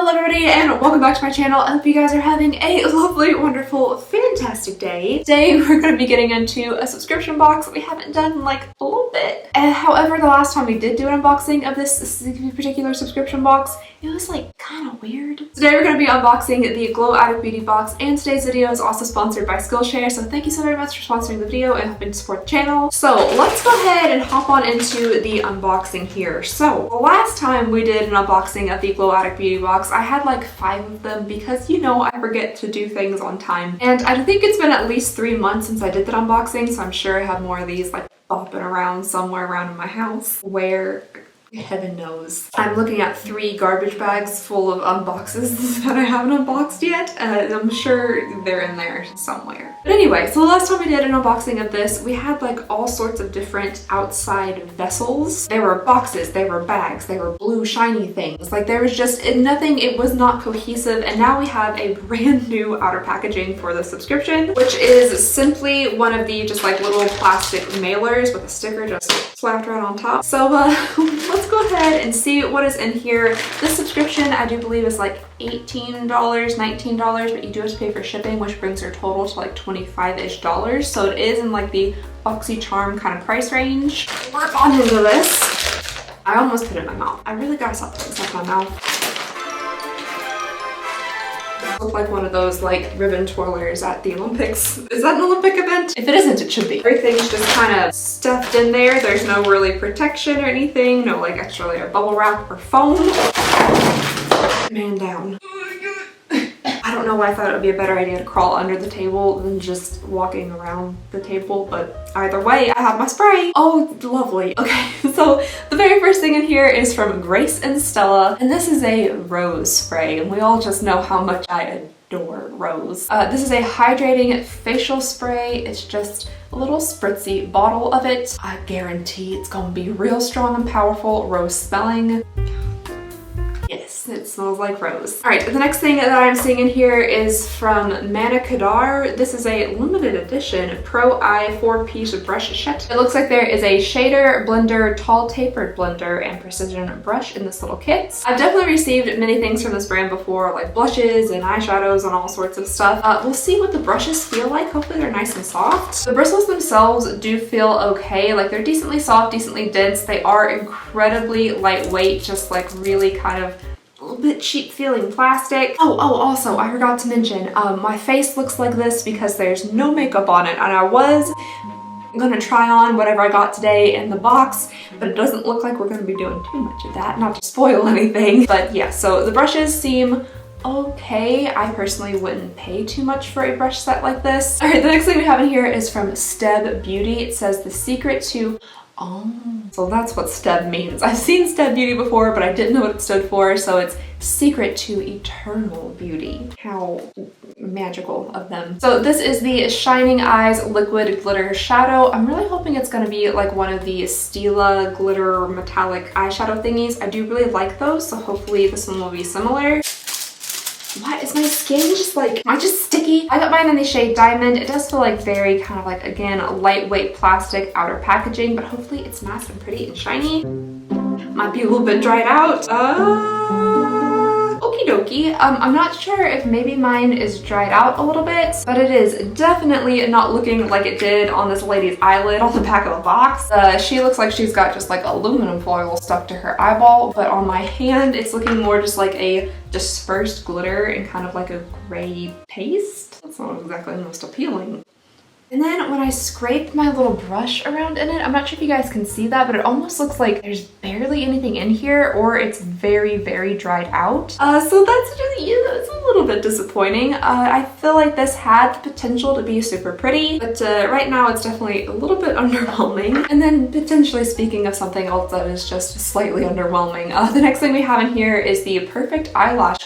Hello everybody and welcome back to my channel. I hope you guys are having a lovely, wonderful, fantastic day. Today we're going to be getting into a subscription box that we haven't done in like a little bit. However, the last time we did do an unboxing of this particular subscription box, it was like kind of weird. Today we're going to be unboxing the Glow Addict Beauty box, and today's video is also sponsored by Skillshare, so thank you so very much for sponsoring the video and helping to support the channel. So let's go ahead and hop on into the unboxing here. So the last time we did an unboxing of the Glow Addict Beauty box, I had like 5 of them because, you know, I forget to do things on time. And I think it's been at least 3 months since I did that unboxing, so I'm sure I have more of these like bopping around somewhere around in my house where heaven knows. I'm looking at 3 garbage bags full of unboxes that I haven't unboxed yet. I'm sure they're in there somewhere. But anyway, so the last time we did an unboxing of this, we had like all sorts of different outside vessels. There were boxes, there were bags, there were blue shiny things. Like there was just nothing, it was not cohesive. And now we have a brand new outer packaging for the subscription, which is simply one of the just like little plastic mailers with a sticker just slapped right on top. So let's go ahead and see what is in here. This subscription I do believe is like $18, $19, but you do have to pay for shipping, which brings your total to like $25-ish. So it is in like the BoxyCharm kind of price range. Work on into this. I almost put it in my mouth. I really gotta stop putting stuff in my mouth. Look like one of those like ribbon twirlers at the Olympics. Is that an Olympic event? If it isn't, it should be. Everything's just kind of stuffed in there. There's no really protection or anything. No like extra layer of bubble wrap or foam. Man down. I don't know why I thought it would be a better idea to crawl under the table than just walking around the table, but either way, I have my spray. Oh, lovely. Okay, so the very first thing in here is from Grace and Stella, and this is a rose spray, and we all just know how much I adore rose. This is a hydrating facial spray. It's just a little spritzy bottle of it. I guarantee it's gonna be real strong and powerful, rose smelling. Yes, it smells like rose. All right, the next thing that I'm seeing in here is from Mana Kadar. This is a limited edition Pro Eye 4-piece brush set. It looks like there is a shader, blender, tall tapered blender, and precision brush in this little kit. I've definitely received many things from this brand before, like blushes and eyeshadows and all sorts of stuff. We'll see what the brushes feel like. Hopefully they're nice and soft. The bristles themselves do feel okay. Like they're decently soft, decently dense. They are incredibly lightweight, just like really kind of a little bit cheap feeling plastic. Also, I forgot to mention, my face looks like this because there's no makeup on it, and I was gonna try on whatever I got today in the box, but it doesn't look like we're gonna be doing too much of that, not to spoil anything. But yeah, so the brushes seem okay. I personally wouldn't pay too much for a brush set like this. All right, the next thing we have in here is from Steb Beauty. It says the secret to so that's what Steb means. I've seen Steb Beauty before, but I didn't know what it stood for, so it's secret to eternal beauty. How magical of them. So this is the Shining Eyes Liquid Glitter Shadow. I'm really hoping it's gonna be like one of the Stila glitter metallic eyeshadow thingies. I do really like those, so hopefully this one will be similar. Why is my skin just like, am I just sticky? I got mine in the shade Diamond. It does feel like very kind of like, again, lightweight plastic outer packaging, but hopefully it's nice and pretty and shiny. Might be a little bit dried out. Okie dokie. I'm not sure if maybe mine is dried out a little bit, but it is definitely not looking like it did on this lady's eyelid on the back of the box. She looks like she's got just like aluminum foil stuck to her eyeball, but on my hand, it's looking more just like a dispersed glitter and kind of like a gray paste. That's not exactly the most appealing. And then when I scrape my little brush around in it, I'm not sure if you guys can see that, but it almost looks like there's barely anything in here, or it's very, very dried out. So that's just, yeah, it's a little bit disappointing. I feel like this had the potential to be super pretty, but right now it's definitely a little bit underwhelming. And then potentially speaking of something else that is just slightly underwhelming, the next thing we have in here is the Perfect Eyelash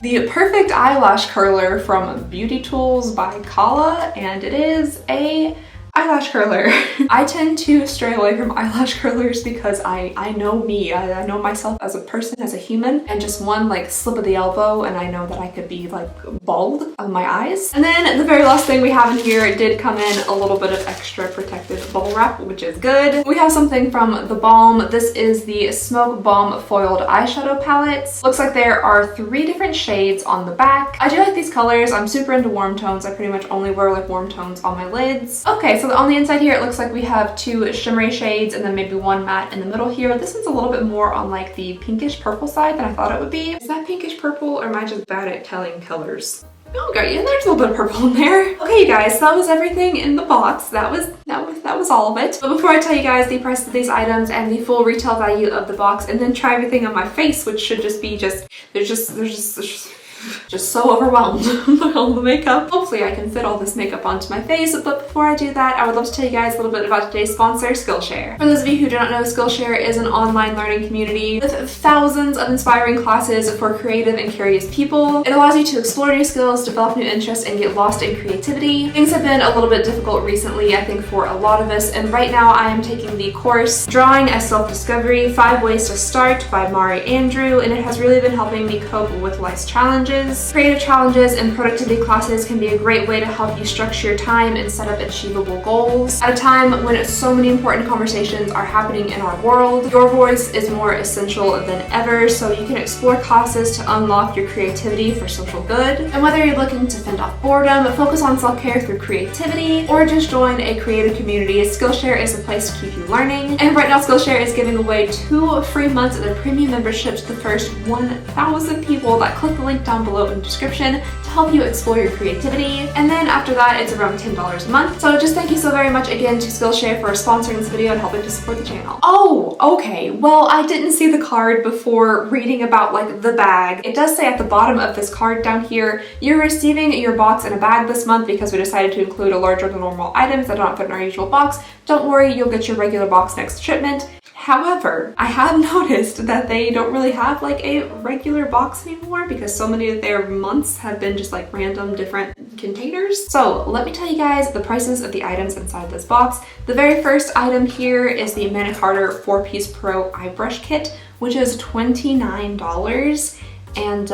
The Perfect Eyelash Curler from Beauty Tools by Kala, and it is a Eyelash curler. I tend to stray away from eyelash curlers because I know me. I know myself as a person, as a human, and just one like slip of the elbow and I know that I could be like bald on my eyes. And then the very last thing we have in here did come in a little bit of extra protective bubble wrap, which is good. We have something from The Balm. This is the Smoke Balm Foiled Eyeshadow Palettes. Looks like there are 3 different shades on the back. I do like these colors. I'm super into warm tones. I pretty much only wear like warm tones on my lids. Okay, so on the inside here, it looks like we have 2 shimmery shades and then maybe 1 matte in the middle here. This one's a little bit more on like the pinkish purple side than I thought it would be. Is that pinkish purple or am I just bad at telling colors? Okay, yeah, there's a little bit of purple in there. Okay, you guys, that was everything in the box. That was all of it. But before I tell you guys the price of these items and the full retail value of the box, and then try everything on my face, which should just be they're just so overwhelmed by all the makeup. Hopefully I can fit all this makeup onto my face, but before I do that, I would love to tell you guys a little bit about today's sponsor, Skillshare. For those of you who do not know, Skillshare is an online learning community with thousands of inspiring classes for creative and curious people. It allows you to explore new skills, develop new interests, and get lost in creativity. Things have been a little bit difficult recently, I think, for a lot of us, and right now I am taking the course Drawing as Self-Discovery, 5 Ways to Start by Mari Andrew, and it has really been helping me cope with life's challenges. Creative challenges and productivity classes can be a great way to help you structure your time and set up achievable goals. At a time when so many important conversations are happening in our world, your voice is more essential than ever, so you can explore classes to unlock your creativity for social good. And whether you're looking to fend off boredom, focus on self-care through creativity, or just join a creative community, Skillshare is the place to keep you learning. And right now, Skillshare is giving away 2 free months of their premium membership to the first 1,000 people that click the link down below in the description to help you explore your creativity. And then after that, it's around $10 a month. So just thank you so very much again to Skillshare for sponsoring this video and helping to support the channel. Oh, okay. Well, I didn't see the card before reading about like the bag. It does say at the bottom of this card down here, you're receiving your box in a bag this month because we decided to include a larger than normal items that don't fit in our usual box. Don't worry, you'll get your regular box next shipment. However, I have noticed that they don't really have like a regular box anymore because so many of their months have been just like random different containers. So let me tell you guys the prices of the items inside this box. The very first item here is the Manna Carter 4-piece Pro Eye Brush Kit, which is $29. And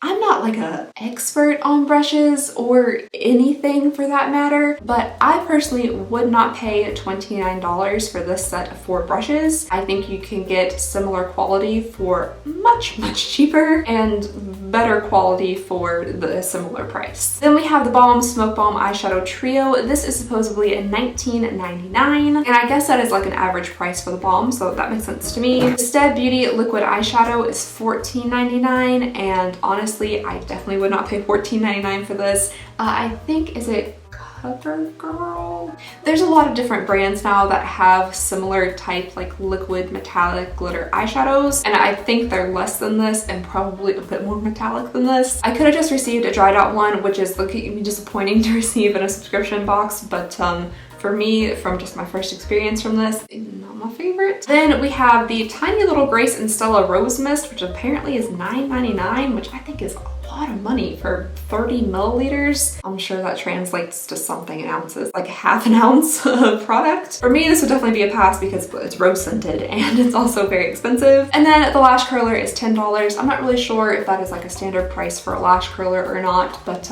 I'm not like an expert on brushes or anything for that matter, but I personally would not pay $29 for this set of 4 brushes. I think you can get similar quality for much cheaper and better quality for the similar price. Then we have the Balm Smoke Balm Eyeshadow Trio. This is supposedly $19.99, and I guess that is like an average price for the balm, so that makes sense to me. The Stead Beauty Liquid Eyeshadow is $14.99, and honestly, I definitely would not pay $14.99 for this. I think, is it CoverGirl? There's a lot of different brands now that have similar type like liquid metallic glitter eyeshadows, and I think they're less than this and probably a bit more metallic than this. I could have just received a dried out one, which is looking disappointing to receive in a subscription box, but for me, from just my first experience from this, not my favorite. Then we have the tiny little Grace and Stella Rose Mist, which apparently is $9.99, which I think is a lot of money for 30 milliliters. I'm sure that translates to something in ounces, like half an ounce of product. For me, this would definitely be a pass because it's rose scented and it's also very expensive. And then the lash curler is $10. I'm not really sure if that is like a standard price for a lash curler or not, but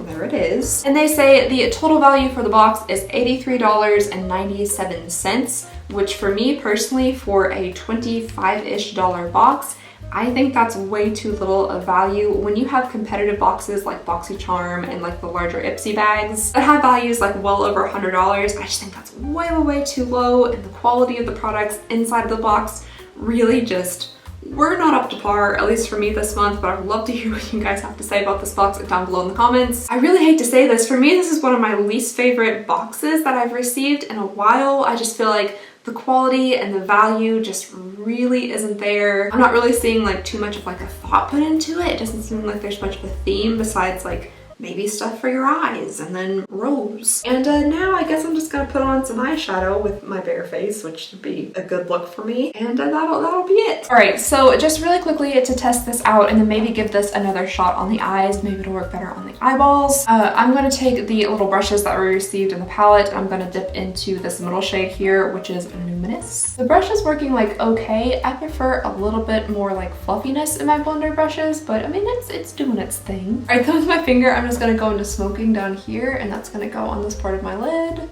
there it is. And they say the total value for the box is $83.97, which for me personally, for a $25-ish box, I think that's way too little of value. When you have competitive boxes like BoxyCharm and like the larger Ipsy bags that have values like well over $100, I just think that's way too low, and the quality of the products inside of the box really just were not up to par, at least for me this month, but I would love to hear what you guys have to say about this box down below in the comments. I really hate to say this, for me this is one of my least favorite boxes that I've received in a while. I just feel like the quality and the value just really isn't there. I'm not really seeing like too much of like a thought put into it. It doesn't seem like there's much of a theme besides like maybe stuff for your eyes, and then rose. And now I guess I'm just gonna put on some eyeshadow with my bare face, which should be a good look for me. And that'll be it. All right, so just really quickly to test this out and then maybe give this another shot on the eyes. Maybe it'll work better on the eyeballs. I'm gonna take the little brushes that we received in the palette, and I'm gonna dip into this middle shade here, which is Luminous. The brush is working like okay. I prefer a little bit more like fluffiness in my blender brushes, but I mean, it's doing its thing. All right, then with my finger, I'm just gonna go into smoking down here, and that's gonna go on this part of my lid.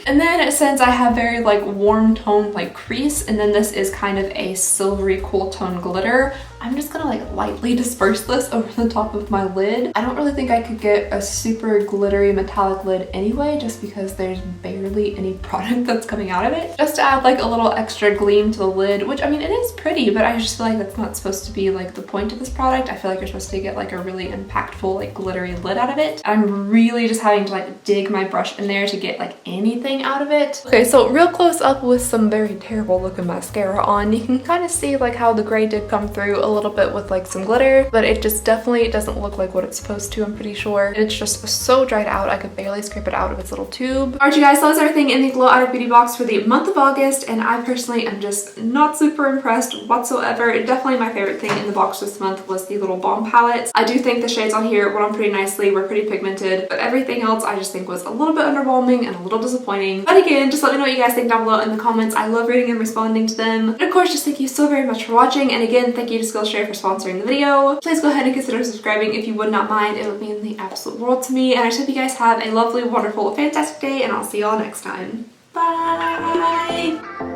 And then since I have very like warm tone like crease, and then this is kind of a silvery cool tone glitter, I'm just gonna like lightly disperse this over the top of my lid. I don't really think I could get a super glittery metallic lid anyway, just because there's barely any product that's coming out of it. Just to add like a little extra gleam to the lid, which I mean, it is pretty, but I just feel like that's not supposed to be like the point of this product. I feel like you're supposed to get like a really impactful like glittery lid out of it. I'm really just having to like dig my brush in there to get like anything out of it. Okay, so real close up with some very terrible looking mascara on, you can kind of see like how the gray did come through a little bit with like some glitter, but it just definitely doesn't look like what it's supposed to, I'm pretty sure. It's just so dried out, I could barely scrape it out of its little tube. Alright you guys, so that's everything in the Glow Addict Beauty box for the month of August, and I personally am just not super impressed whatsoever. Definitely my favorite thing in the box this month was the little balm palettes. I do think the shades on here went on pretty nicely, were pretty pigmented, but everything else I just think was a little bit underwhelming and a little disappointing. But again, just let me know what you guys think down below in the comments. I love reading and responding to them. And of course, just thank you so very much for watching, and again, thank you to Skillshare for sponsoring the video. Please go ahead and consider subscribing if you would not mind. It would mean the absolute world to me, and I just hope you guys have a lovely, wonderful, fantastic day, and I'll see y'all next time. Bye!